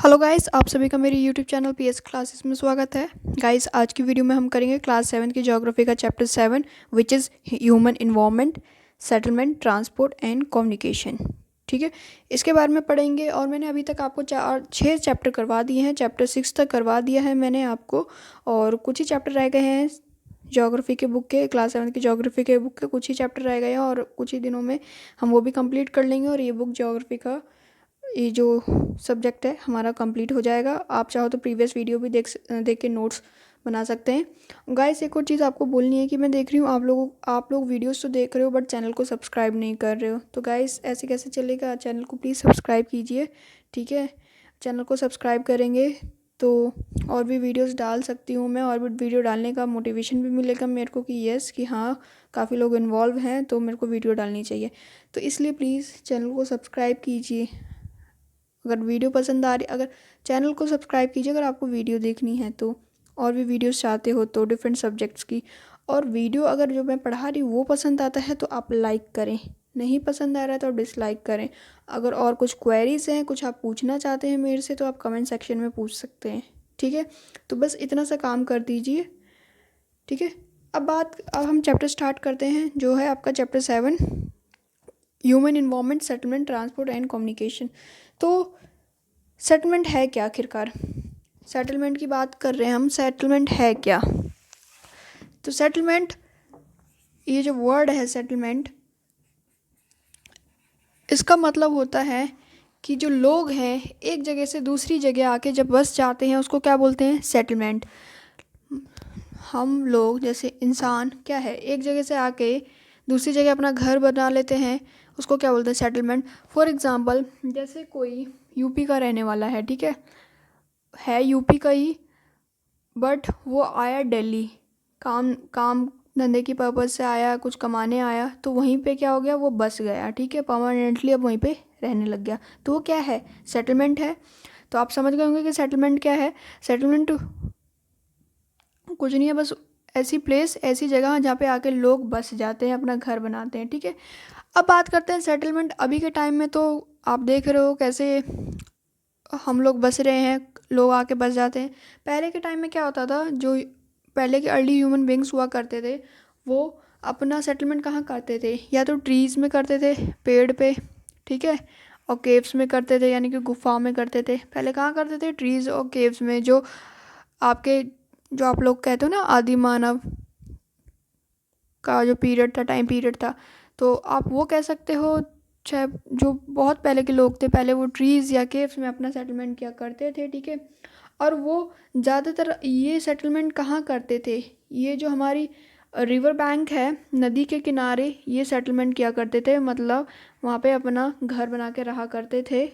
Hello guys, आप सभी का मेरे यूट्यूब चैनल पीएस क्लासेस में स्वागत है। गाइस, आज की वीडियो में हम करेंगे क्लास 7 की ज्योग्राफी का chapter 7 which is human involvement, settlement, transport and communication. ठीक है, इसके बारे में पढ़ेंगे। और मैंने अभी तक आपको 6 चैप्टर करवा दिए हैं। चैप्टर 6 तक करवा दिया है मैंने आपको, और कुछ ही चैप्टर रह गए हैं ज्योग्राफी के बुक के, क्लास 7 की ज्योग्राफी के बुक के कुछ ही चैप्टर रह गए हैं, और कुछ ही दिनों में हम वो भी कंप्लीट कर लेंगे। और ये बुक ज्योग्राफी का ये जो सब्जेक्ट है हमारा कंप्लीट हो जाएगा। आप चाहो तो प्रीवियस वीडियो भी देख के नोट्स बना सकते हैं। गाइस, एक और चीज़ आपको बोलनी है कि मैं देख रही हूँ आप लोग वीडियोस तो देख रहे हो बट चैनल को सब्सक्राइब नहीं कर रहे हो। तो गाइस, ऐसे कैसे चलेगा? चैनल को प्लीज़ सब्सक्राइब कीजिए। ठीक है, चैनल को सब्सक्राइब करेंगे तो और भी वीडियोस डाल सकती हूँ मैं, और भी वीडियो डालने का मोटिवेशन भी मिलेगा मेरे को कि यस कि हाँ, काफ़ी लोग इन्वॉल्व हैं तो मेरे को वीडियो डालनी चाहिए। तो इसलिए प्लीज़ चैनल को सब्सक्राइब कीजिए। अगर वीडियो पसंद आ रही, अगर चैनल को सब्सक्राइब कीजिए अगर आपको वीडियो देखनी है तो, और भी वीडियोस चाहते हो तो डिफरेंट सब्जेक्ट्स की। और वीडियो अगर जो मैं पढ़ा रही हूँ वो पसंद आता है तो आप लाइक करें, नहीं पसंद आ रहा है तो आप डिसलाइक करें। अगर और कुछ क्वेरीज हैं, कुछ आप पूछना चाहते हैं मेरे से, तो आप कमेंट सेक्शन में पूछ सकते हैं। ठीक है, तो बस इतना सा काम कर दीजिए। ठीक है, अब हम चैप्टर स्टार्ट करते हैं, जो है आपका chapter 7 human involvement, settlement, transport and communication. तो सेटलमेंट है क्या? आखिरकार सेटलमेंट की बात कर रहे हैं हम। सेटलमेंट है क्या? तो सेटलमेंट, ये जो वर्ड है सेटलमेंट, इसका मतलब होता है कि जो लोग हैं एक जगह से दूसरी जगह आके जब बस जाते हैं उसको क्या बोलते हैं? सेटलमेंट। हम लोग जैसे इंसान क्या है, एक जगह से आके दूसरी जगह अपना घर बना लेते हैं, उसको क्या बोलते हैं? सेटलमेंट। फॉर एग्ज़ाम्पल, जैसे कोई यूपी का रहने वाला है, ठीक है यूपी का ही, बट वो आया दिल्ली, काम काम धंधे की पर्पज़ से आया, कुछ कमाने आया, तो वहीं पे क्या हो गया? वो बस गया। ठीक है, परमानेंटली अब वहीं पे रहने लग गया। तो वो क्या है? सेटलमेंट है। तो आप समझ गए होंगे कि सेटलमेंट क्या है। सेटलमेंट कुछ नहीं है, बस ऐसी प्लेस, ऐसी जगह जहाँ पे आके लोग बस जाते हैं, अपना घर बनाते हैं। ठीक है, अब बात करते हैं सेटलमेंट। अभी के टाइम में तो आप देख रहे हो कैसे हम लोग बस रहे हैं, लोग आके बस जाते हैं। पहले के टाइम में क्या होता था, जो पहले के अर्ली ह्यूमन बींग्स हुआ करते थे, वो अपना सेटलमेंट कहाँ करते थे? या तो ट्रीज़ में करते थे, पेड़ पे, ठीक है, और केव्स में करते थे, यानी कि गुफा में करते थे। पहले कहाँ करते थे? ट्रीज़ और केव्स में। आपके जो आप लोग कहते हो ना, आदि मानव का जो पीरियड था, टाइम पीरियड था, तो आप वो कह सकते हो। चाहे जो बहुत पहले के लोग थे, पहले वो ट्रीज़ या केव्स में अपना सेटलमेंट किया करते थे। ठीक है, और वो ज़्यादातर ये सेटलमेंट कहाँ करते थे? ये जो हमारी रिवर बैंक है, नदी के किनारे, ये सेटलमेंट किया करते थे। मतलब वहाँ पे अपना घर बना के रहा करते थे।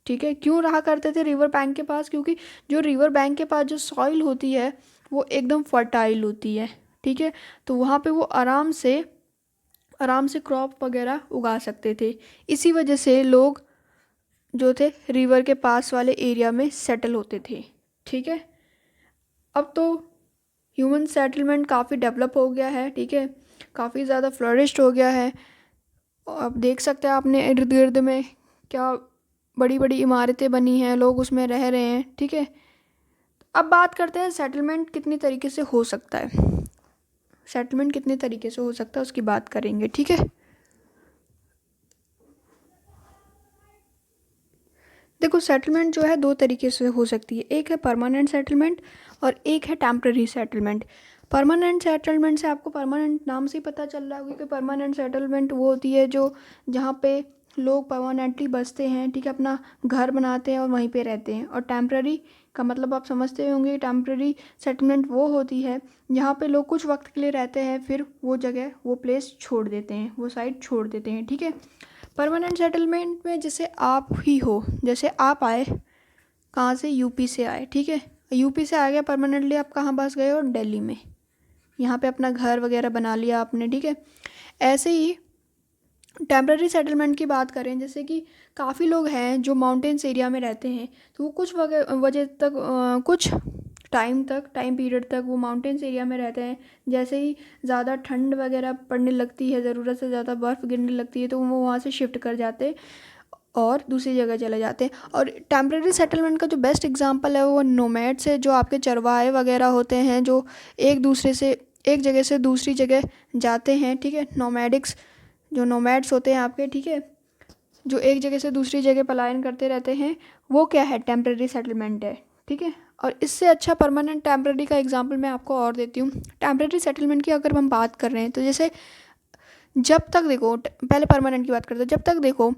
ठीक है, क्यों रहा करते थे रिवर बैंक के पास? क्योंकि जो रिवर बैंक के पास जो सॉइल होती है वो एकदम फर्टाइल होती है। ठीक है, तो वहाँ पे वो आराम से क्रॉप वगैरह उगा सकते थे। इसी वजह से लोग जो थे रिवर के पास वाले एरिया में सेटल होते थे। ठीक है, अब तो ह्यूमन सेटलमेंट काफ़ी डेवलप हो गया है। ठीक है, काफ़ी ज़्यादा फ्लरिश्ड हो गया है। और अब देख सकते हैं आपने इर्द गिर्द में क्या बड़ी बड़ी इमारतें बनी हैं, लोग उसमें रह रहे हैं। ठीक है, अब बात करते हैं सेटलमेंट कितनी तरीके से हो सकता है। सेटलमेंट कितने तरीके से हो सकता है उसकी बात करेंगे। ठीक है, देखो सेटलमेंट जो है दो तरीके से हो सकती है। एक है परमानेंट सेटलमेंट और एक है टेम्पररी सेटलमेंट। परमानेंट सेटलमेंट से आपको परमानेंट नाम से ही पता चल रहा होगा कि परमानेंट सेटलमेंट वो होती है जो जहाँ पे लोग परमानेंटली बसते हैं। ठीक है, अपना घर बनाते हैं और वहीं पे रहते हैं। और टेम्पररी का मतलब आप समझते होंगे। टेम्पररी सेटलमेंट वो होती है जहाँ पे लोग कुछ वक्त के लिए रहते हैं, फिर वो जगह, वो प्लेस छोड़ देते हैं, वो साइड छोड़ देते हैं। ठीक है, परमानेंट सेटलमेंट में जैसे आप ही हो, जैसे आप आए कहाँ से? यूपी से आए। ठीक है, यूपी से आ गया परमानेंटली, आप कहाँ बस गए? और दिल्ली में, यहाँ पे अपना घर वगैरह बना लिया आपने। ठीक है, ऐसे ही टेम्पररी सेटलमेंट की बात करें, जैसे कि काफ़ी लोग हैं जो माउंटेन्स एरिया में रहते हैं, तो वो कुछ वजह तक कुछ टाइम पीरियड तक वो माउंटेन्स एरिया में रहते हैं। जैसे ही ज़्यादा ठंड वगैरह पड़ने लगती है, ज़रूरत से ज़्यादा बर्फ़ गिरने लगती है, तो वो वहाँ से शिफ्ट कर जाते हैं। और दूसरी जगह चले जाते हैं। और टेम्परेरी सेटलमेंट का जो बेस्ट एग्जांपल है वो नोमैड्स है, जो आपके चरवाहे वगैरह होते हैं, जो एक जगह से दूसरी जगह जाते हैं, ठीक है। नोमैडिक्स जो नोमैड्स होते हैं आपके, ठीक है, जो एक जगह से दूसरी जगह पलायन करते रहते हैं, वो क्या है, टेम्परेरी सेटलमेंट है, ठीक है। और इससे अच्छा परमानेंट टेम्परेरी का एग्जांपल मैं आपको और देती हूँ। टेम्परेरी सेटलमेंट की अगर हम बात कर रहे हैं तो जैसे जब तक देखो, पहले परमानेंट की बात करते हैं, जब तक देखो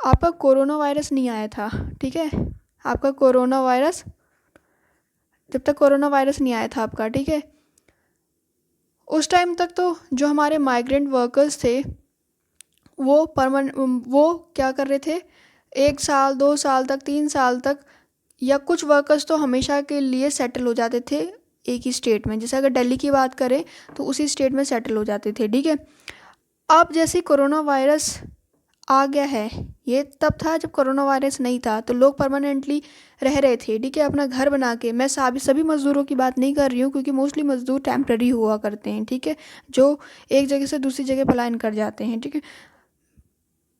आपका कोरोना वायरस नहीं आया था, ठीक है, आपका कोरोना वायरस, जब तक कोरोना वायरस नहीं आया था आपका, ठीक है, उस टाइम तक तो जो हमारे माइग्रेंट वर्कर्स थे वो क्या कर रहे थे, 1 साल 2 साल तक, 3 साल तक, या कुछ वर्कर्स तो हमेशा के लिए सेटल हो जाते थे एक ही स्टेट में। जैसे अगर दिल्ली की बात करें तो उसी स्टेट में सेटल हो जाते थे, ठीक है। अब जैसे कोरोना वायरस आ गया है, ये तब था जब कोरोना वायरस नहीं था, तो लोग परमानेंटली रह रहे थे, ठीक है, अपना घर बना के। मैं सभी मज़दूरों की बात नहीं कर रही हूँ, क्योंकि मोस्टली मज़दूर टेम्प्रेरी हुआ करते हैं, ठीक है, जो एक जगह से दूसरी जगह पलायन कर जाते हैं, ठीक है।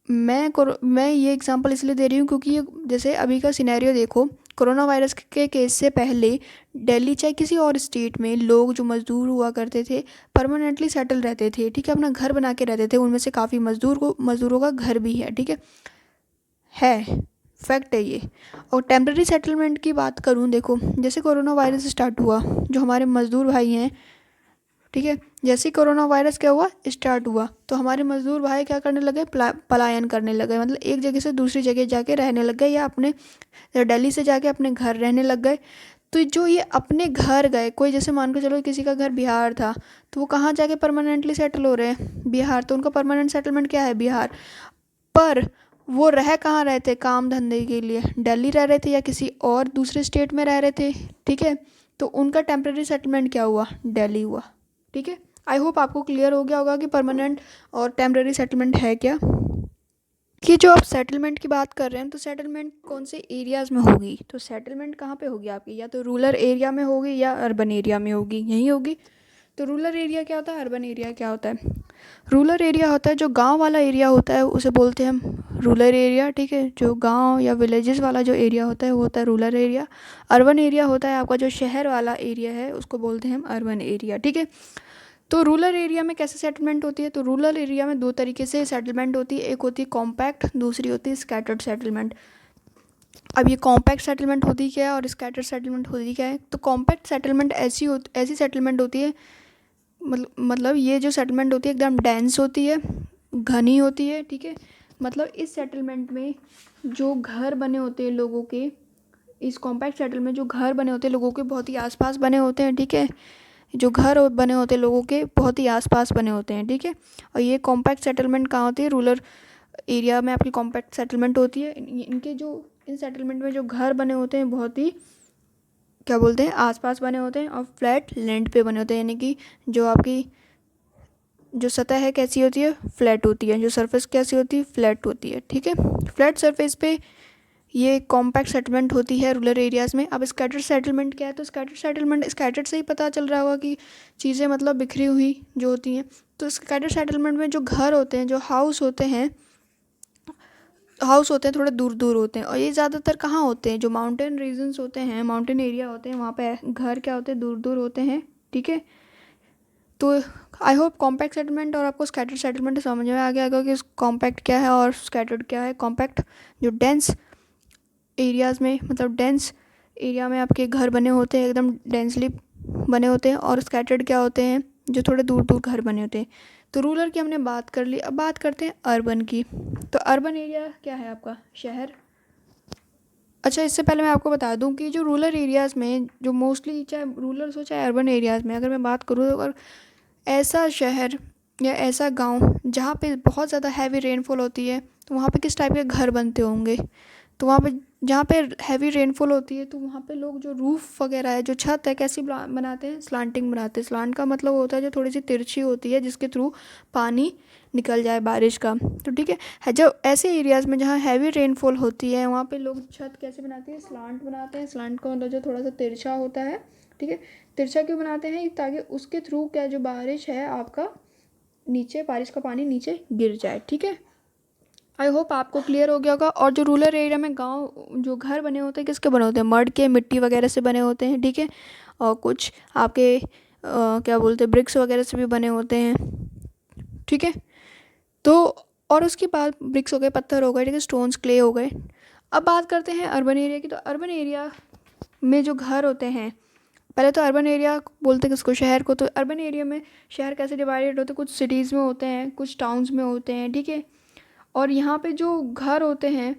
मैं ये एग्जांपल इसलिए दे रही हूँ क्योंकि ये जैसे अभी का सिनेरियो देखो, कोरोना वायरस के केस से पहले दिल्ली चाहे किसी और स्टेट में लोग जो मज़दूर हुआ करते थे परमानेंटली सेटल रहते थे, ठीक है, अपना घर बना के रहते थे। उनमें से काफ़ी मज़दूरों का घर भी है, ठीक है फैक्ट है ये। और टेम्प्रेरी सेटलमेंट की बात करूँ, देखो जैसे कोरोना वायरस स्टार्ट हुआ, जो हमारे मज़दूर भाई हैं, ठीक है, जैसे ही कोरोना वायरस क्या हुआ, स्टार्ट हुआ, तो हमारे मज़दूर भाई क्या करने लगे, पलायन करने लगे, मतलब एक जगह से दूसरी जगह जाके रहने लग गए, या अपने दिल्ली से जाके अपने घर रहने लग गए। तो जो ये अपने घर गए, कोई जैसे मान के चलो किसी का घर बिहार था, तो वो कहाँ जाके परमानेंटली सेटल हो रहे हैं, बिहार, तो उनका परमानेंट सेटलमेंट क्या है, बिहार। पर वो रह कहाँ रहे थे काम धंधे के लिए, दिल्ली रह रहे थे या किसी और दूसरे स्टेट में रह रहे थे, ठीक है। तो उनका टेम्प्रेरी सेटलमेंट क्या हुआ, दिल्ली हुआ, ठीक है। आई होप आपको क्लियर हो गया होगा कि परमानेंट और टेम्प्रेरी सेटलमेंट है क्या। कि जो आप सेटलमेंट की बात कर रहे हैं, तो सेटलमेंट कौन से एरियाज़ में होगी, तो सेटलमेंट कहाँ पे होगी आपकी, या तो रूरल एरिया में होगी या अर्बन एरिया में होगी, यहीं होगी। तो रूरल एरिया क्या होता है, अर्बन एरिया क्या होता है। रूरल एरिया होता है जो गांव वाला एरिया होता है, उसे बोलते हैं हम रूरल एरिया, ठीक है। जो गांव या विलेजेस वाला जो एरिया होता है वो होता है रूरल एरिया। अर्बन एरिया होता है आपका जो शहर वाला एरिया है, उसको बोलते हैं हम अर्बन एरिया, ठीक है। तो रूरल एरिया में कैसे सेटलमेंट होती है, तो रूरल एरिया में दो तरीके से सेटलमेंट होती है, एक होती है कॉम्पैक्ट, दूसरी होती है स्कैटर्ड सेटलमेंट। अब ये कॉम्पैक्ट सेटलमेंट होती क्या है और स्कैटर्ड सेटलमेंट होती क्या है। तो कॉम्पैक्ट सेटलमेंट ऐसी सेटलमेंट होती है, मतलब ये जो सेटलमेंट होती है एकदम डेंस होती है, घनी होती है, ठीक है। मतलब इस सेटलमेंट में जो घर बने होते हैं लोगों के, इस कॉम्पैक्ट सेटलमेंट में जो घर बने होते हैं लोगों के बहुत ही आसपास बने होते हैं, ठीक है। जो घर बने होते हैं लोगों के बहुत ही आसपास बने होते हैं, ठीक है। और ये कॉम्पैक्ट सेटलमेंट कहाँ होती है, रूरल एरिया में आपकी कॉम्पैक्ट सेटलमेंट होती है। इनके जो इन सेटलमेंट में जो घर बने होते हैं बहुत ही क्या बोलते हैं आसपास बने होते हैं, और फ्लैट लैंड पे बने होते हैं, यानी कि जो आपकी जो सतह है कैसी होती है, फ्लैट होती है, जो सरफेस कैसी होती है, फ्लैट होती है, ठीक है। फ्लैट सरफेस पे ये कॉम्पैक्ट सेटलमेंट होती है रूरल एरियाज़ में। अब स्कैटर्ड सेटलमेंट क्या है, तो स्कैटर्ड से ही पता चल रहा होगा कि चीज़ें मतलब बिखरी हुई जो होती हैं। तो स्कैटर्ड सेटलमेंट में जो घर होते हैं, जो हाउस होते हैं थोड़े दूर दूर होते हैं, और ये ज़्यादातर कहाँ होते हैं, जो माउंटेन रीजन्स होते हैं, माउंटेन एरिया होते हैं, वहाँ पे घर क्या होते हैं, दूर दूर होते हैं, ठीक है। तो आई होप कॉम्पैक्ट सेटलमेंट और आपको स्कैटर्ड सेटलमेंट समझ में आ गया होगा कि कॉम्पैक्ट क्या है और स्कैटर्ड क्या है। कॉम्पैक्ट जो डेंस एरियाज़ में, मतलब डेंस एरिया में आपके घर बने होते हैं, एकदम डेंसली बने होते हैं, और स्कैटर्ड क्या होते हैं, जो थोड़े दूर दूर घर बने होते हैं। तो रूरल की हमने बात कर ली, अब बात करते हैं अर्बन की। तो अर्बन एरिया क्या है आपका, शहर। अच्छा, इससे पहले मैं आपको बता दूं कि जो रूरल एरियाज़ में जो मोस्टली चाहे रूरल हो चाहे अर्बन एरियाज़ में अगर मैं बात करूँ, तो अगर ऐसा शहर या ऐसा गांव जहाँ पे बहुत ज़्यादा हैवी रेनफॉल होती है, तो वहाँ पे किस टाइप के घर बनते होंगे। तो वहाँ पे जहाँ पे हैवी रेनफॉल होती है, तो वहाँ पे लोग जो रूफ़ वगैरह है, जो छत है, कैसी बनाते हैं, स्लांटिंग बनाते हैं। स्लांट का मतलब होता है जो थोड़ी सी तिरछी होती है, जिसके थ्रू पानी निकल जाए बारिश का। तो ठीक है, जो ऐसे एरियाज़ में जहाँ हैवी रेनफॉल होती है, वहाँ पे लोग छत कैसे बनाते हैं, स्लांट बनाते हैं। स्लांट का मतलब जो थोड़ा सा तिरछा होता है, ठीक है। तिरछा क्यों बनाते हैं, ताकि उसके थ्रू क्या जो बारिश है आपका नीचे, बारिश का पानी नीचे गिर जाए, ठीक है। आई होप आपको क्लियर हो गया होगा। और जो रूरल एरिया में गांव जो घर बने होते हैं किसके बने होते हैं, मड के, मिट्टी वगैरह से बने होते हैं, ठीक है। और कुछ आपके क्या बोलते हैं, ब्रिक्स वगैरह से भी बने होते हैं, ठीक है। तो और उसके बाद ब्रिक्स हो गए, पत्थर हो गए, ठीक है, स्टोन्स, क्ले हो गए। अब बात करते हैं अर्बन एरिया की। तो अर्बन एरिया में जो घर होते हैं, पहले तो अर्बन एरिया बोलते हैं किसको, शहर को। तो अर्बन एरिया में शहर कैसे डिवाइडेड होते हैं, कुछ सिटीज़ में होते हैं, कुछ टाउन्स में होते हैं, ठीक है। और यहाँ पे जो घर होते हैं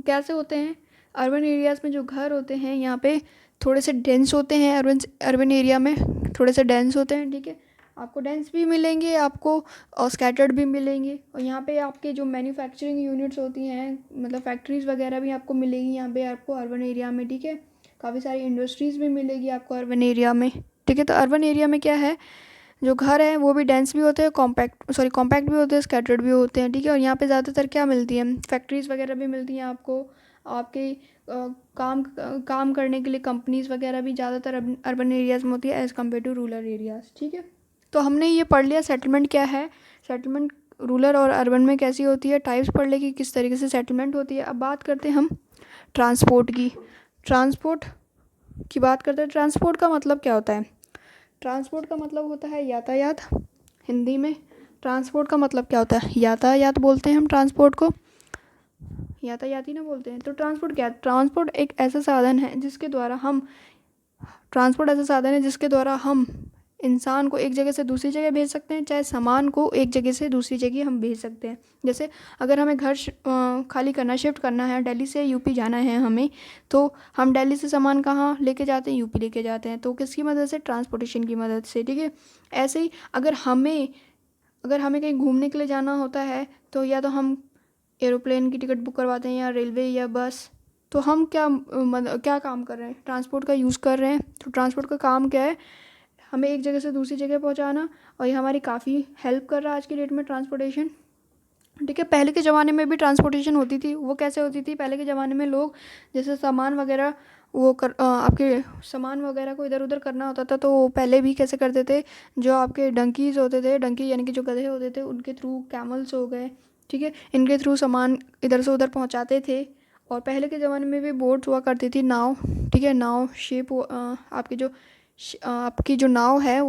कैसे होते हैं, अर्बन एरियाज़ में जो घर होते हैं यहाँ पे थोड़े से डेंस होते हैं। अर्बन अर्बन एरिया में थोड़े से डेंस होते हैं, ठीक है। आपको डेंस भी मिलेंगे आपको, और स्कैटर्ड भी मिलेंगे। और यहाँ पे आपके जो मैन्युफैक्चरिंग यूनिट्स होती हैं, मतलब फैक्ट्रीज़ वगैरह भी आपको मिलेगी यहाँ पे आपको अर्बन एरिया में, ठीक है। काफ़ी सारी इंडस्ट्रीज़ भी मिलेगी आपको अर्बन एरिया में, ठीक है। तो अर्बन एरिया में क्या है, जो घर है वो भी डेंस भी होते हैं, कॉम्पैक्ट भी होते हैं, स्कैटर्ड भी होते हैं, ठीक है। और यहाँ पे ज़्यादातर क्या मिलती है, फैक्ट्रीज़ वगैरह भी मिलती हैं आपको। आपके काम करने के लिए कंपनीज़ वगैरह भी ज़्यादातर अर्बन एरियाज़ में होती है as compare to rural areas, ठीक है। तो हमने ये पढ़ लिया सेटलमेंट क्या है, सेटलमेंट रूरल और अर्बन में कैसी होती है, टाइप्स पढ़ ले कि किस तरीके से सेटलमेंट होती है। अब बात करते हैं हम ट्रांसपोर्ट की। ट्रांसपोर्ट की बात करते हैं। ट्रांसपोर्ट का मतलब क्या होता है, ट्रांसपोर्ट का मतलब होता है यातायात। हिंदी में ट्रांसपोर्ट का मतलब क्या होता है, यातायात बोलते हैं हम ट्रांसपोर्ट को, यातायात ही ना बोलते हैं। तो ट्रांसपोर्ट क्या है, ट्रांसपोर्ट एक ऐसा साधन है जिसके द्वारा हम, ट्रांसपोर्ट ऐसा साधन है जिसके द्वारा हम इंसान को एक जगह से दूसरी जगह भेज सकते हैं, चाहे सामान को एक जगह से दूसरी जगह हम भेज सकते हैं। जैसे अगर हमें घर खाली करना, शिफ्ट करना है, दिल्ली से यूपी जाना है हमें, तो हम दिल्ली से सामान कहाँ लेके जाते हैं, यूपी लेके जाते हैं। तो किसकी मदद से, ट्रांसपोर्टेशन की मदद से, ठीक है। ऐसे ही अगर हमें कहीं घूमने के लिए जाना होता है, तो या तो हम एरोप्लेन की टिकट बुक करवाते हैं, या रेलवे या बस। तो हम क्या काम कर रहे हैं, ट्रांसपोर्ट का यूज़ कर रहे हैं। तो ट्रांसपोर्ट का काम क्या है, हमें एक जगह से दूसरी जगह पहुंचाना। और ये हमारी काफ़ी हेल्प कर रहा है आज की डेट में ट्रांसपोर्टेशन, ठीक है। पहले के ज़माने में भी ट्रांसपोर्टेशन होती थी, वो कैसे होती थी, पहले के ज़माने में लोग जैसे सामान वगैरह आपके सामान वगैरह को इधर उधर करना होता था, तो पहले भी कैसे करते थे, जो आपके डंकीज़ होते थे, डंकी यानी कि जो गधे होते थे, उनके थ्रू, कैमल्स हो गए, ठीक है, इनके थ्रू सामान इधर से उधर पहुंचाते थे। और पहले के ज़माने में भी बोट्स हुआ करती थी, नाव, ठीक है। नाव शिप, आपकी जो नाव है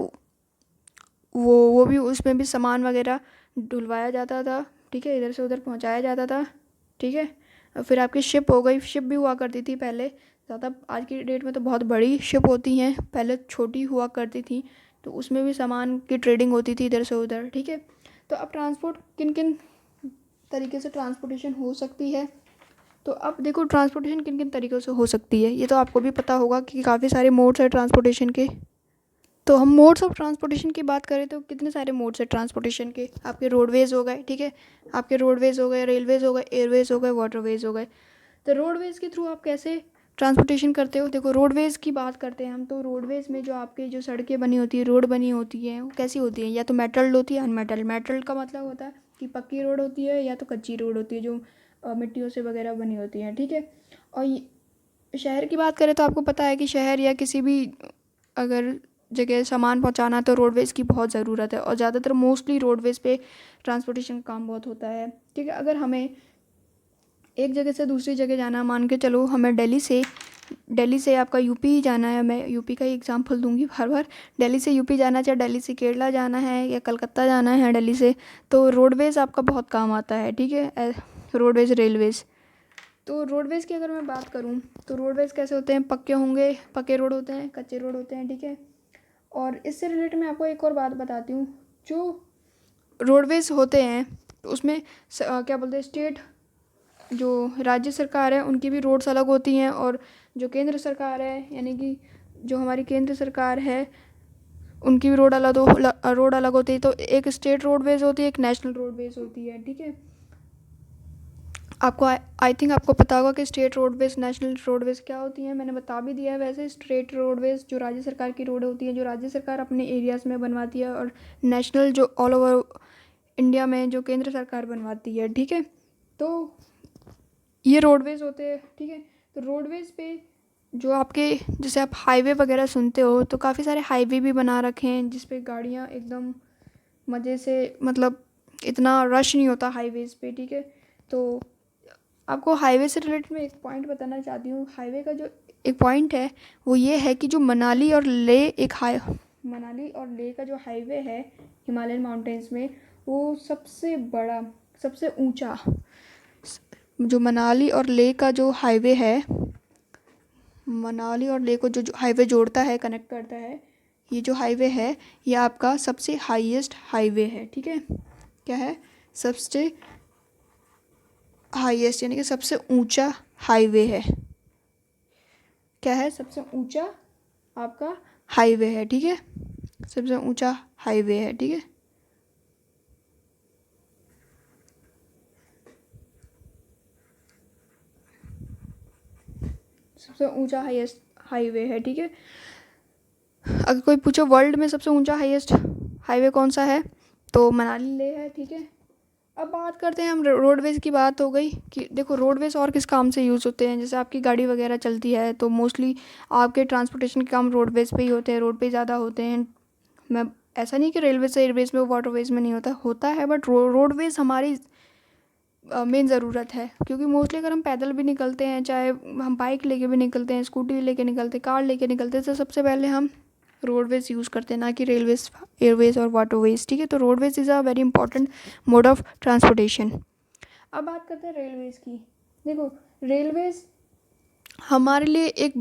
वो भी, उसमें भी सामान वगैरह ढुलवाया जाता था, ठीक है, इधर से उधर पहुंचाया जाता था, ठीक है। और फिर आपकी शिप हो गई, शिप भी हुआ करती थी पहले ज़्यादा, आज की डेट में तो बहुत बड़ी शिप होती हैं, पहले छोटी हुआ करती थी। तो उसमें भी सामान की ट्रेडिंग होती थी इधर से उधर, ठीक है। तो अब ट्रांसपोर्ट किन किन तरीके से ट्रांसपोर्टेशन हो सकती है, तो अब देखो ट्रांसपोर्टेशन किन किन तरीक़ों से हो सकती है, ये तो आपको भी पता होगा कि काफ़ी सारे मोड्स हैं ट्रांसपोर्टेशन के। तो हम मोड्स ऑफ ट्रांसपोर्टेशन की बात करें तो कितने सारे मोड्स हैं ट्रांसपोर्टेशन के, आपके रोडवेज़ हो गए, ठीक है, आपके रोडवेज़ हो गए, रेलवेज़ हो गए, एयरवेज़ हो गए, वाटरवेज़ हो गए। तो रोडवेज़ के थ्रू आप कैसे ट्रांसपोर्टेशन करते हो, देखो रोडवेज़ की बात करते हैं हम। तो रोडवेज़ में जो आपकी जो सड़कें बनी होती है, रोड बनी होती है, वो कैसी होती है, या तो मेटल्ड होती है, अनमेटल्ड। मेटल्ड का मतलब होता है कि पक्की रोड होती है, या तो कच्ची रोड होती है जो मिट्टियों से वगैरह बनी होती है, ठीक है। और शहर की बात करें तो आपको पता है कि शहर या किसी भी अगर जगह सामान पहुंचाना तो रोडवेज़ की बहुत ज़रूरत है, और ज़्यादातर मोस्टली रोडवेज़ पे ट्रांसपोर्टेशन का काम बहुत होता है, ठीक है। अगर हमें एक जगह से दूसरी जगह जाना, मान के चलो हमें दिल्ली से आपका यूपी जाना है, मैं यूपी का ही एग्जांपल दूंगी बार बार, दिल्ली से यूपी जाना, चाहे दिल्ली से केरला जाना है या कलकत्ता जाना है दिल्ली से, तो रोडवेज़ आपका बहुत काम आता है, ठीक है। Roadways, Railways. तो रोडवेज़ की अगर मैं बात करूँ तो रोडवेज़ कैसे होते हैं, पक्के होंगे, पक्के रोड होते हैं, कच्चे रोड होते हैं, ठीक है। और इससे रिलेटेड मैं आपको एक और बात बताती हूँ, जो रोडवेज़ होते हैं उसमें क्या बोलते हैं, स्टेट, जो राज्य सरकार है उनकी भी रोड्स अलग होती हैं, और जो केंद्र सरकार है यानी कि जो हमारी केंद्र सरकार है उनकी भी रोड अलग होती है। तो एक स्टेट रोडवेज़ होती है, एक नेशनल रोडवेज़ होती है, ठीक है। आपको आई थिंक आपको पता होगा कि स्टेट रोडवेज़, नेशनल रोडवेज़ क्या होती हैं, मैंने बता भी दिया है। वैसे स्टेट रोडवेज़ जो राज्य सरकार की रोड होती है, जो राज्य सरकार अपने एरियाज़ में बनवाती है, और नेशनल जो ऑल ओवर इंडिया में जो केंद्र सरकार बनवाती है, ठीक है। तो ये रोडवेज़ होते हैं, ठीक है। तो रोडवेज़ पे जो आपके, जैसे आप हाईवे वगैरह सुनते हो, तो काफ़ी सारे हाईवे भी बना रखे हैं जिस पे गाड़ियाँ एकदम मज़े से, मतलब इतना रश नहीं होता हाईवेज़ पे, ठीक है। तो आपको हाईवे से रिलेटेड मैं एक पॉइंट बताना चाहती हूँ। हाईवे का जो एक पॉइंट है वो ये है कि जो मनाली और ले का जो हाईवे है हिमालयन माउंटेन्स में, वो सबसे बड़ा, सबसे ऊंचा, जो मनाली और ले का जो हाईवे है, मनाली और लेह को जो हाईवे जोड़ता है, कनेक्ट करता है, ये जो हाईवे है ये आपका सबसे हाईएस्ट हाईवे है, ठीक है। क्या है? सबसे हाईएस्ट यानी कि सबसे ऊंचा हाईवे है। क्या है? सबसे ऊंचा आपका हाईवे है, ठीक है। सबसे ऊंचा हाईवे है, ठीक है। सबसे ऊंचा हाईएस्ट हाईवे है, ठीक है। अगर कोई पूछो वर्ल्ड में सबसे ऊंचा हाईएस्ट हाईवे कौन सा है, तो मनाली ले है, ठीक है। अब बात करते हैं हम, रोडवेज़ की बात हो गई कि देखो रोडवेज़ और किस काम से यूज़ होते हैं। जैसे आपकी गाड़ी वगैरह चलती है तो मोस्टली आपके ट्रांसपोर्टेशन के काम रोडवेज़ पे ही होते हैं, रोड पे ज़्यादा होते हैं। मैं ऐसा नहीं कि रेलवे से एयरवेज़ में, वाटरवेज़ में नहीं होता है, बट रोडवेज़ हमारी मेन ज़रूरत है। क्योंकि मोस्टली अगर हम पैदल भी निकलते हैं, चाहे हम बाइक लेके भी निकलते हैं, स्कूटी लेके निकलते, कार लेके निकलते हैं, तो सबसे पहले हम रोडवेज़ यूज़ करते हैं, ना कि रेलवेज़, एयरवेज़ और वाटरवेज़, ठीक है। तो roadways is a very important mode of transportation. अब बात करते हैं रेलवेज़ की। देखो रेलवेज़ हमारे लिए एक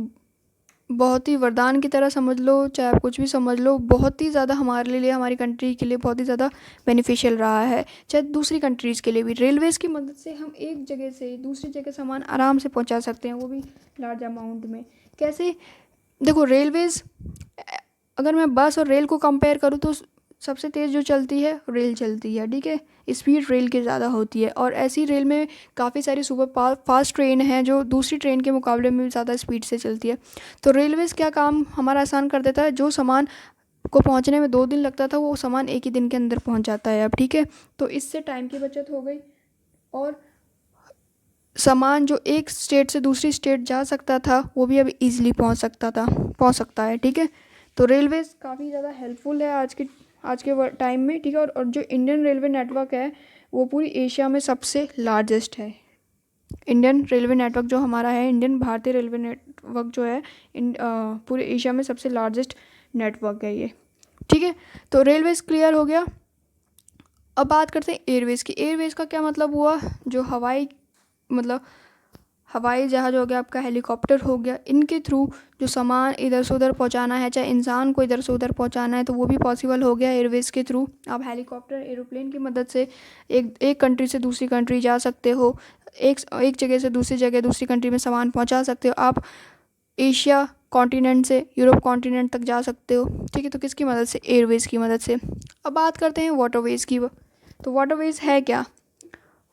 बहुत ही वरदान की तरह समझ लो, चाहे आप कुछ भी समझ लो, बहुत ही ज़्यादा हमारे लिए, हमारी कंट्री के लिए बहुत ही ज़्यादा बेनिफिशियल रहा है। चाहे दूसरी कंट्रीज़ के लिए भी रेलवेज़ की मदद से हम एक जगह से दूसरी जगह सामान आराम से पहुंचा सकते हैं, वो भी लार्ज अमाउंट में। कैसे? देखो रेलवेज़, अगर मैं बस और रेल को कंपेयर करूँ तो सबसे तेज़ जो चलती है रेल चलती है, ठीक है। स्पीड रेल की ज़्यादा होती है, और ऐसी रेल में काफ़ी सारी सुपर फास्ट ट्रेन हैं जो दूसरी ट्रेन के मुकाबले में भी ज़्यादा स्पीड से चलती है। तो रेलवेज़ क्या काम हमारा आसान कर देता है, जो सामान को पहुंचने में 2 दिन लगता था वो सामान एक ही दिन के अंदर पहुंच जाता है अब, ठीक है। तो इससे टाइम की बचत हो गई, और सामान जो एक स्टेट से दूसरी स्टेट जा सकता था वो भी अब ईज़िली पहुंच सकता है, ठीक है। तो रेलवेज़ काफ़ी ज़्यादा हेल्पफुल है आज के टाइम में, ठीक है। और जो इंडियन रेलवे नेटवर्क है वो पूरी एशिया में सबसे लार्जेस्ट है। इंडियन रेलवे नेटवर्क जो हमारा है, इंडियन भारतीय रेलवे नेटवर्क जो है, पूरे एशिया में सबसे लार्जेस्ट नेटवर्क है ये, ठीक है। तो रेलवेज़ क्लियर हो गया। अब बात करते हैं एयरवेज़ की। एयरवेज़ का क्या मतलब हुआ? जो हवाई जहाज़ हो गया, आपका हेलीकॉप्टर हो गया, इनके थ्रू जो सामान इधर से उधर पहुंचाना है, चाहे इंसान को इधर से उधर पहुंचाना है, तो वो भी पॉसिबल हो गया एयरवेज़ के थ्रू। आप हेलीकॉप्टर, एरोप्लेन की मदद से एक कंट्री से दूसरी कंट्री जा सकते हो, एक जगह से दूसरी जगह, दूसरी कंट्री में सामान पहुंचा सकते हो। आप एशिया कॉन्टिनेंट से यूरोप कॉन्टिनेंट तक जा सकते हो, ठीक है। तो किसकी मदद से? एयरवेज़ की मदद से। अब बात करते हैं वाटरवेज़ की। तो वाटरवेज़ है क्या?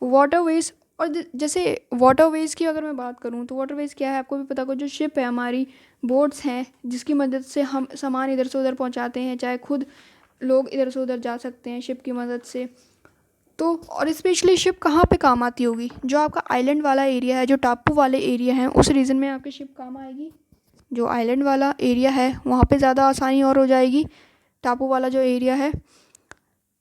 वाटरवेज़, और जैसे वाटरवेज़ की अगर मैं बात करूँ तो वाटरवेज़ क्या है, आपको भी पता होगा। जो शिप है हमारी, बोट्स हैं, जिसकी मदद से हम सामान इधर से उधर पहुंचाते हैं, चाहे खुद लोग इधर से उधर जा सकते हैं शिप की मदद से। तो और स्पेशली शिप कहाँ पे काम आती होगी? जो आपका आइलैंड वाला एरिया है, जो टापू वाले एरिया हैं, उस रीजन में आपकी शिप काम आएगी। जो आइलैंड वाला एरिया है वहाँ पे ज़्यादा आसानी और हो जाएगी। टापू वाला जो एरिया है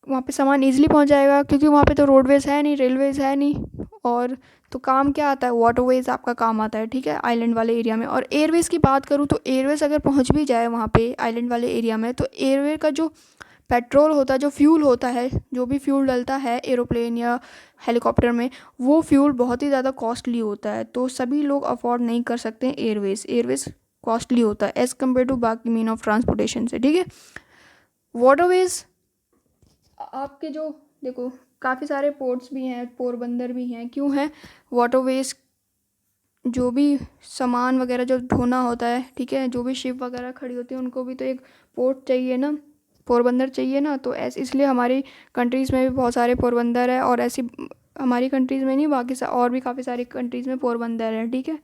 वहाँ पे सामान ईज़िली पहुँच जाएगा, क्योंकि वहाँ पे तो रोडवेज़ है नहीं, रेलवेज़ है नहीं। और तो काम क्या आता है? वाटरवेज़ आपका काम आता है, ठीक है, आइलैंड वाले एरिया में। और एयरवेज़ की बात करूँ तो एयरवेज़ अगर पहुँच भी जाए वहाँ पे आइलैंड वाले एरिया में, तो एयरवे का जो पेट्रोल होता है, जो फ्यूल होता है, जो भी फ्यूल डलता है एरोप्लेन या हेलीकॉप्टर में, वो फ्यूल बहुत ही ज़्यादा कॉस्टली होता है। तो सभी लोग अफोर्ड नहीं कर सकते हैं एयरवेज़ कॉस्टली होता है एज़ कम्पेयर टू बाकी मीन ऑफ ट्रांसपोर्टेशन से, ठीक है। वाटरवेज़ आपके जो, देखो काफ़ी सारे पोर्ट्स भी हैं, पोरबंदर भी हैं। क्यों हैं? वाटरवेज़ जो भी सामान वगैरह जो ढोना होता है, ठीक है, जो भी शिप वगैरह खड़ी होती है, उनको भी तो एक पोर्ट चाहिए ना, पोरबंदर चाहिए ना। तो ऐसे इसलिए हमारी कंट्रीज़ में भी बहुत सारे पोरबंदर है, और ऐसी हमारी कंट्रीज़ में नहीं, बाकी और भी काफ़ी सारी कंट्रीज़ में पोरबंदर है, ठीक है।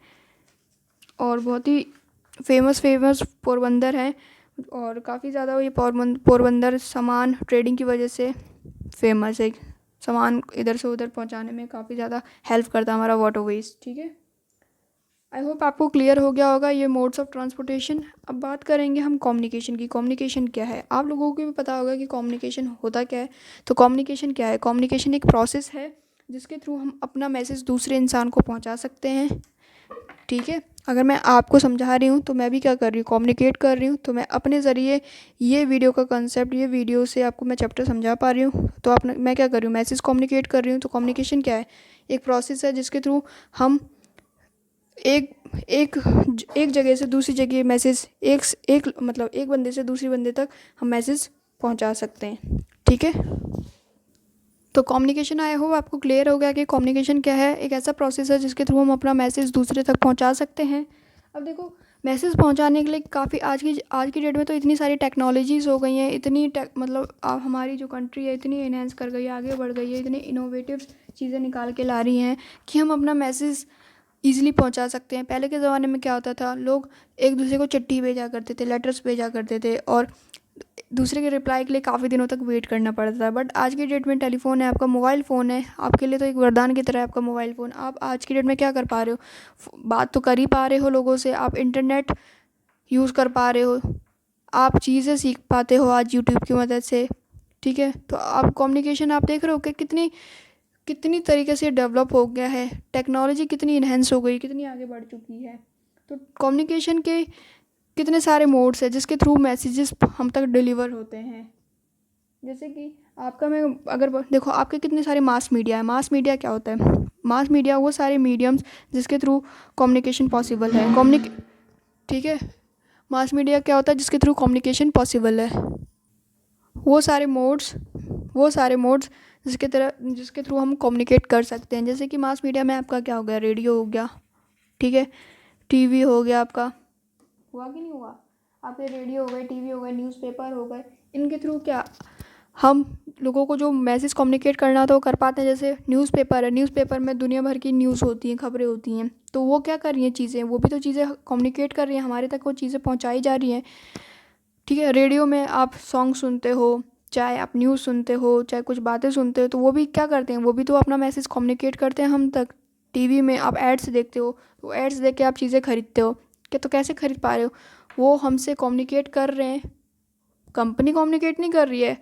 और बहुत ही फेमस पोरबंदर हैं, और काफ़ी ज़्यादा ये पोरबंदर सामान ट्रेडिंग की वजह से फेमस है। सामान इधर से उधर पहुंचाने में काफ़ी ज़्यादा हेल्प करता है हमारा वाटरवेज़, ठीक है। आई होप आपको क्लियर हो गया होगा ये मोड्स ऑफ ट्रांसपोर्टेशन। अब बात करेंगे हम कम्युनिकेशन की। कम्युनिकेशन क्या है, आप लोगों को भी पता होगा कि कम्युनिकेशन होता क्या है। तो कम्युनिकेशन क्या है, कम्युनिकेशन एक प्रोसेस है जिसके थ्रू हम अपना मैसेज दूसरे इंसान को पहुंचा सकते हैं। ठीक है, अगर मैं आपको समझा रही हूँ तो मैं भी क्या कर रही हूँ, कम्युनिकेट कर रही हूँ। तो मैं अपने ज़रिए ये वीडियो का कंसेप्ट, ये वीडियो से आपको मैं चैप्टर समझा पा रही हूँ। तो अपना मैं क्या कर रही हूँ, मैसेज कम्युनिकेट कर रही हूँ। तो कम्युनिकेशन क्या है, एक प्रोसेस है जिसके थ्रू हम एक एक एक जगह से दूसरी जगह मैसेज एक मतलब एक बंदे से दूसरी बंदे तक हम मैसेज पहुंचा सकते हैं। ठीक है, तो कम्युनिकेशन आई होप आपको क्लियर हो गया कि कम्युनिकेशन क्या है। एक ऐसा प्रोसेस है जिसके थ्रू हम अपना मैसेज दूसरे तक पहुंचा सकते हैं। अब देखो, मैसेज पहुंचाने के लिए काफ़ी आज की डेट में तो इतनी सारी टेक्नोलॉजीज़ हो गई हैं, इतनी मतलब हमारी जो कंट्री है इतनी इन्हेंस कर गई है, आगे बढ़ गई है, इतनी इनोवेटिव चीज़ें निकाल के ला रही हैं कि हम अपना मैसेज ईज़िली पहुंचा सकते हैं। पहले के ज़माने में क्या होता था, लोग एक दूसरे को चिट्ठी भेजा करते थे, लेटर्स भेजा करते थे, और दूसरे के रिप्लाई के लिए काफ़ी दिनों तक वेट करना पड़ता था। बट आज की डेट में टेलीफोन है, आपका मोबाइल फ़ोन है, आपके लिए तो एक वरदान की तरह है आपका मोबाइल फ़ोन। आप आज की डेट में क्या कर पा रहे हो, बात तो कर ही पा रहे हो लोगों से, आप इंटरनेट यूज़ कर पा रहे हो, आप चीज़ें सीख पाते हो आज यूट्यूब की मदद से। ठीक है, तो आप कम्युनिकेशन आप देख रहे हो कि कितनी कितनी तरीके से डेवलप हो गया है, टेक्नोलॉजी कितनी इन्हेंस हो गई, कितनी आगे बढ़ चुकी है। तो कम्युनिकेशन के कितने सारे मोड्स हैं जिसके थ्रू मैसेजेस हम तक डिलीवर होते हैं। जैसे कि आपका मैं अगर देखो, आपके कितने सारे मास मीडिया है। मास मीडिया क्या होता है, मास मीडिया वो सारे मीडियम्स जिसके थ्रू कम्युनिकेशन पॉसिबल है। ठीक है, मास मीडिया क्या होता है, जिसके थ्रू कम्युनिकेशन पॉसिबल है। वो सारे मोड्स वो सारे मोड्स जिसके थ्रू हम कम्युनिकेट कर सकते हैं। जैसे कि मास मीडिया में आपका क्या हो गया, रेडियो हो गया, ठीक है, टीवी हो गया, आपका हुआ कि नहीं हुआ, आपके रेडियो हो गए, टीवी हो गए, न्यूज़पेपर हो गए। इनके थ्रू क्या हम लोगों को जो मैसेज कम्युनिकेट करना होता है वो कर पाते हैं। जैसे न्यूज़पेपर है, न्यूज़पेपर में दुनिया भर की न्यूज़ होती हैं, खबरें होती हैं। तो वो क्या कर रही हैं, चीज़ें, वो भी तो चीज़ें कम्युनिकेट कर रही हैं, हमारे तक वो चीज़ें पहुंचाई जा रही हैं। ठीक है, रेडियो में आप सॉन्ग सुनते हो, चाहे आप न्यूज़ सुनते हो, चाहे कुछ बातें सुनते हो, तो वो भी क्या करते हैं, वो भी तो अपना मैसेज कम्युनिकेट करते हैं हम तक। टीवी में आप एड्स देखते हो, तो एड्स देख के आप चीज़ें खरीदते हो, क्या तो कैसे खरीद पा रहे हो, वो हमसे कम्युनिकेट कर रहे हैं। कंपनी कम्युनिकेट नहीं कर रही है,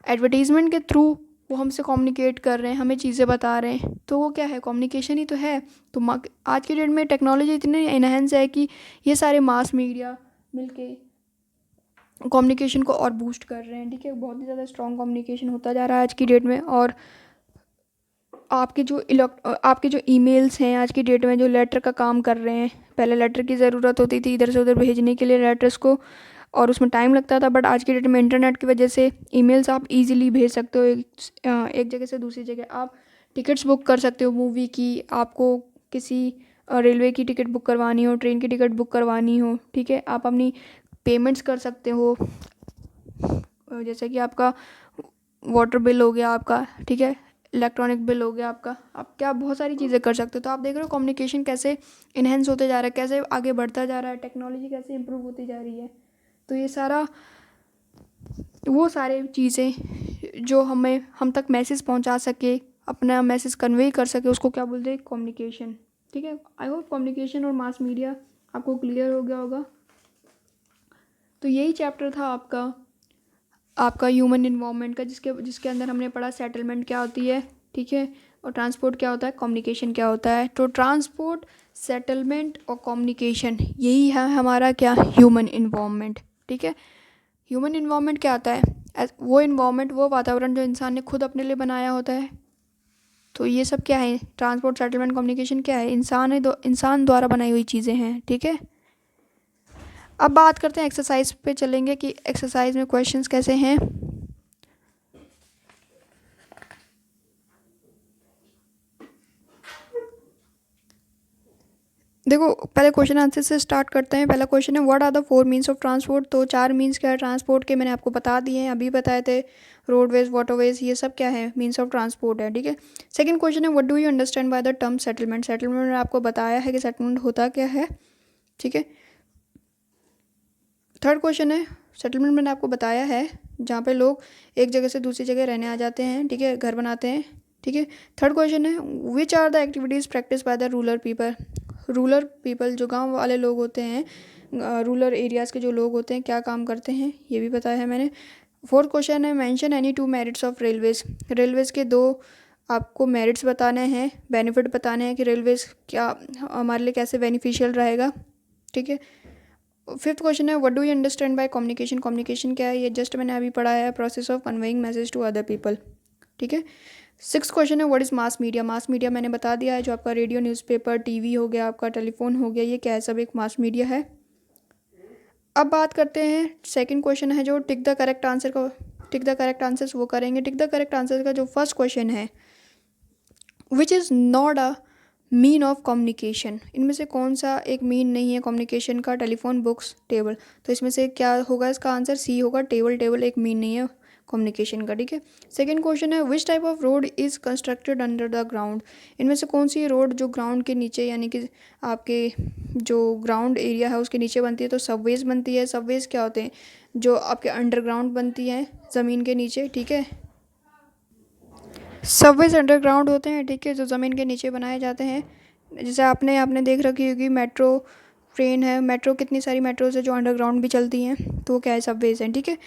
एडवर्टीज़मेंट के थ्रू वो हमसे कम्युनिकेट कर रहे हैं, हमें चीज़ें बता रहे हैं। तो वो क्या है, कम्युनिकेशन ही तो है। तो आज की डेट में टेक्नोलॉजी इतनी इनहेंस है कि ये सारे मास मीडिया मिलके कम्युनिकेशन को और बूस्ट कर रहे हैं। ठीक है, बहुत ही ज़्यादा स्ट्रॉन्ग कम्युनिकेशन होता जा रहा है आज की डेट में। और आपके जो ईमेल्स हैं आज की डेट में, जो लेटर का काम कर रहे हैं, पहले लेटर की ज़रूरत होती थी इधर से उधर भेजने के लिए लेटर्स को, और उसमें टाइम लगता था। बट आज की डेट में इंटरनेट की वजह से ईमेल्स आप इजीली भेज सकते हो, एक जगह से दूसरी जगह। आप टिकट्स बुक कर सकते हो मूवी की, आपको किसी रेलवे की टिकट बुक करवानी हो, ट्रेन की टिकट बुक करवानी हो। ठीक है, आप अपनी पेमेंट्स कर सकते हो, जैसे कि आपका वाटर बिल हो गया आपका, ठीक है, इलेक्ट्रॉनिक बिल हो गया आपका, आप क्या बहुत सारी चीज़ें कर सकते हो। तो आप देख रहे हो कम्युनिकेशन कैसे इन्हेंस होते जा रहा है, कैसे आगे बढ़ता जा रहा है, टेक्नोलॉजी कैसे इम्प्रूव होती जा रही है। तो ये सारा वो सारे चीज़ें जो हम तक मैसेज पहुंचा सके, अपना मैसेज कन्वे कर सके, उसको क्या बोलते हैं, कम्युनिकेशन। ठीक है, आई होप कम्युनिकेशन और मास मीडिया आपको क्लियर हो गया होगा। तो यही चैप्टर था आपका ह्यूमन इन्वॉल्वमेंट का, जिसके अंदर हमने पढ़ा सेटलमेंट क्या होती है, ठीक है, और ट्रांसपोर्ट क्या होता है, कम्युनिकेशन क्या होता है। तो ट्रांसपोर्ट, सेटलमेंट और कम्युनिकेशन, यही है हमारा क्या, ह्यूमन इन्वॉल्वमेंट। ठीक है, ह्यूमन इन्वॉल्वमेंट क्या आता है, वो इन्वॉल्वमेंट, वो वातावरण जो इंसान ने खुद अपने लिए बनाया होता है। तो ये सब क्या है, ट्रांसपोर्ट, सेटलमेंट, कम्युनिकेशन क्या है, इंसान द्वारा बनाई हुई चीज़ें हैं। ठीक है, अब बात करते हैं एक्सरसाइज पे चलेंगे कि एक्सरसाइज में क्वेश्चंस कैसे हैं। देखो, पहले क्वेश्चन आंसर से स्टार्ट करते हैं। पहला क्वेश्चन है, what are the 4 means of transport. तो 4 मीन्स क्या है ट्रांसपोर्ट के, मैंने आपको बता दिए हैं, अभी बताए थे। रोडवेज, वाटरवेज, ये सब क्या है, मीन्स ऑफ ट्रांसपोर्ट है। ठीक है, सेकंड क्वेश्चन है, what do you understand by the term settlement. Settlement मैंने आपको बताया है कि सेटलमेंट होता क्या है। ठीक है, थर्ड क्वेश्चन है, सेटलमेंट मैंने आपको बताया है जहाँ पे लोग एक जगह से दूसरी जगह रहने आ जाते हैं, ठीक है, घर बनाते हैं। ठीक है, थर्ड क्वेश्चन है, which are the activities practice by the rural people. Rural people, जो गांव वाले लोग होते हैं, रूरल एरियाज़ के जो लोग होते हैं, क्या काम करते हैं, ये भी बताया है मैंने। फोर्थ क्वेश्चन है mention any two merits of Railways. Railways के दो आपको मेरिट्स बताने हैं, बेनिफिट बताने हैं कि रेलवेज़ क्या हमारे लिए कैसे बेनिफिशियल रहेगा। ठीक है। फिफ्थ क्वेश्चन है what do you understand by communication. Communication क्या है, ये जस्ट मैंने अभी पढ़ा है, process of conveying message to other people. ठीक है। सिक्स क्वेश्चन है what is mass media. Mass media मैंने बता दिया है, जो आपका रेडियो, न्यूज़पेपर, टीवी हो गया, आपका टेलीफोन हो गया, ये क्या है, सब एक मास मीडिया है। अब बात करते हैं, सेकंड क्वेश्चन है जो टिक द करेक्ट आंसर का, टिक द करेक्ट आंसर्स वो करेंगे। टिक द करेक्ट आंसर का जो फर्स्ट क्वेश्चन है which is not a mean of communication, इनमें से कौन सा एक मीन नहीं है कम्युनिकेशन का। Telephone, books, table. तो इसमें से क्या होगा, इसका आंसर सी होगा, टेबल। टेबल एक मीन नहीं है कम्युनिकेशन का। ठीक है। सेकंड क्वेश्चन है which type of road is constructed under the ground. इनमें से कौन सी रोड जो ग्राउंड के नीचे, यानी कि आपके जो ग्राउंड एरिया है उसके नीचे बनती है। तो सबवेज बनती है। सबवेज क्या होते हैं, जो आपके अंडरग्राउंड बनती हैं, ज़मीन के नीचे। ठीक है। सबवेज अंडरग्राउंड होते हैं। ठीक है, जो ज़मीन के नीचे बनाए जाते हैं। जैसे आपने आपने देख रखी होगी मेट्रो ट्रेन है, मेट्रो, कितनी सारी मेट्रोज है जो अंडरग्राउंड भी चलती हैं, तो वो क्या है, सबवेज हैं। ठीक है।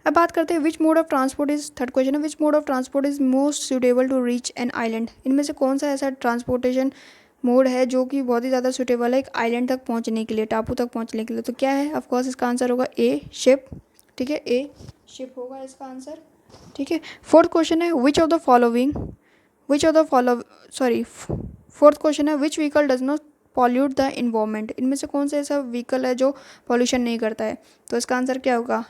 अब बात करते हैं which mode of transport is, third question है which mode of transport is most suitable to reach an island. इनमें से कौन सा ऐसा ट्रांसपोर्टेशन मोड है जो कि बहुत ही ज़्यादा सूटेबल है एक आइलैंड तक पहुँचने के लिए, टापू तक पहुँचने के लिए। तो क्या है, ऑफकोर्स इसका आंसर होगा ए, शिप। ठीक है, ए, शिप होगा इसका आंसर। ठीक है। फोर्थ क्वेश्चन है which of the following, which of the follow sorry fourth question है which vehicle does not pollute the environment. इनमें से कौन सा ऐसा व्हीकल है जो पॉल्यूशन नहीं करता है। तो इसका आंसर क्या होगा,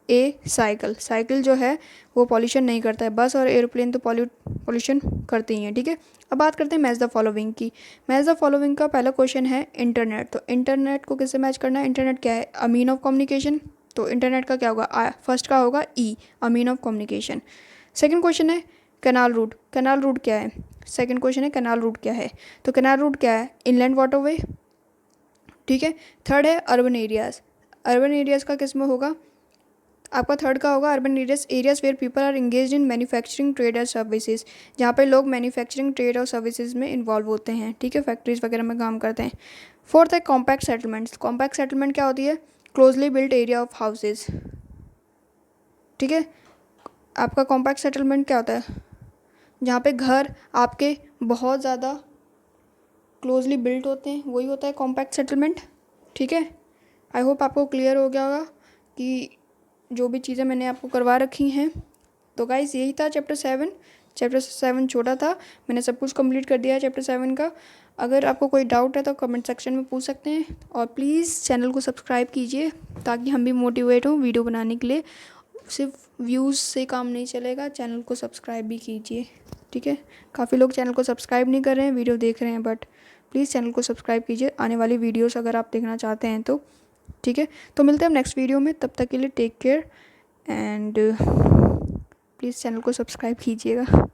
ए, साइकिल। साइकिल जो है वो पॉल्यूशन नहीं करता है। बस और एरोप्लेन तो पॉल्यूशन करती हैं। ठीक है। अब बात करते हैं मैच द फॉलोइंग की। मैच द फॉलोइंग का पहला क्वेश्चन है इंटरनेट। तो इंटरनेट को किससे मैच करना है, इंटरनेट क्या है, अ मीन ऑफ कम्युनिकेशन। तो इंटरनेट का क्या होगा, फर्स्ट का होगा E, a mean of communication. Second question है कैनाल रूट। कैनाल रूट क्या है, सेकंड क्वेश्चन है कैनाल रूट क्या है। तो कैनाल रूट क्या है, इनलैंड वाटरवे। ठीक है। थर्ड है अर्बन एरियाज़। अर्बन एरियाज़ का किस में होगा, आपका थर्ड का होगा urban areas, areas where people are engage in manufacturing trade और सर्विसेज, जहाँ पे लोग मैन्युफैक्चरिंग ट्रेड और सर्विसेज में इन्वॉल्व होते हैं। ठीक है, फैक्ट्रीज वगैरह में काम करते हैं। फोर्थ है कॉम्पैक्ट सेटलमेंट्स। कॉम्पैक्ट सेटलमेंट क्या होती है, closely built area of houses. ठीक है। आपका कॉम्पैक्ट सेटलमेंट क्या होता है, जहाँ पे घर आपके बहुत ज़्यादा क्लोजली बिल्ट होते हैं, वही होता है कॉम्पैक्ट सेटलमेंट। ठीक है। आई होप आपको क्लियर हो गया होगा कि जो भी चीज़ें मैंने आपको करवा रखी हैं। तो गाइस यही था चैप्टर 7। चैप्टर 7 छोटा था, मैंने सब कुछ कंप्लीट कर दिया है चैप्टर 7 का। अगर आपको कोई डाउट है तो कमेंट सेक्शन में पूछ सकते हैं, और प्लीज़ चैनल को सब्सक्राइब कीजिए ताकि हम भी मोटिवेट हों वीडियो बनाने के लिए। सिर्फ व्यूज़ से काम नहीं चलेगा, चैनल को सब्सक्राइब भी कीजिए। ठीक है। काफ़ी लोग चैनल को सब्सक्राइब नहीं कर रहे हैं, वीडियो देख रहे हैं, बट प्लीज़ चैनल को सब्सक्राइब कीजिए आने वाली वीडियोस अगर आप देखना चाहते हैं तो। ठीक है। तो मिलते हैं हम नेक्स्ट वीडियो में, तब तक के लिए take care and please channel को सब्सक्राइब कीजिएगा।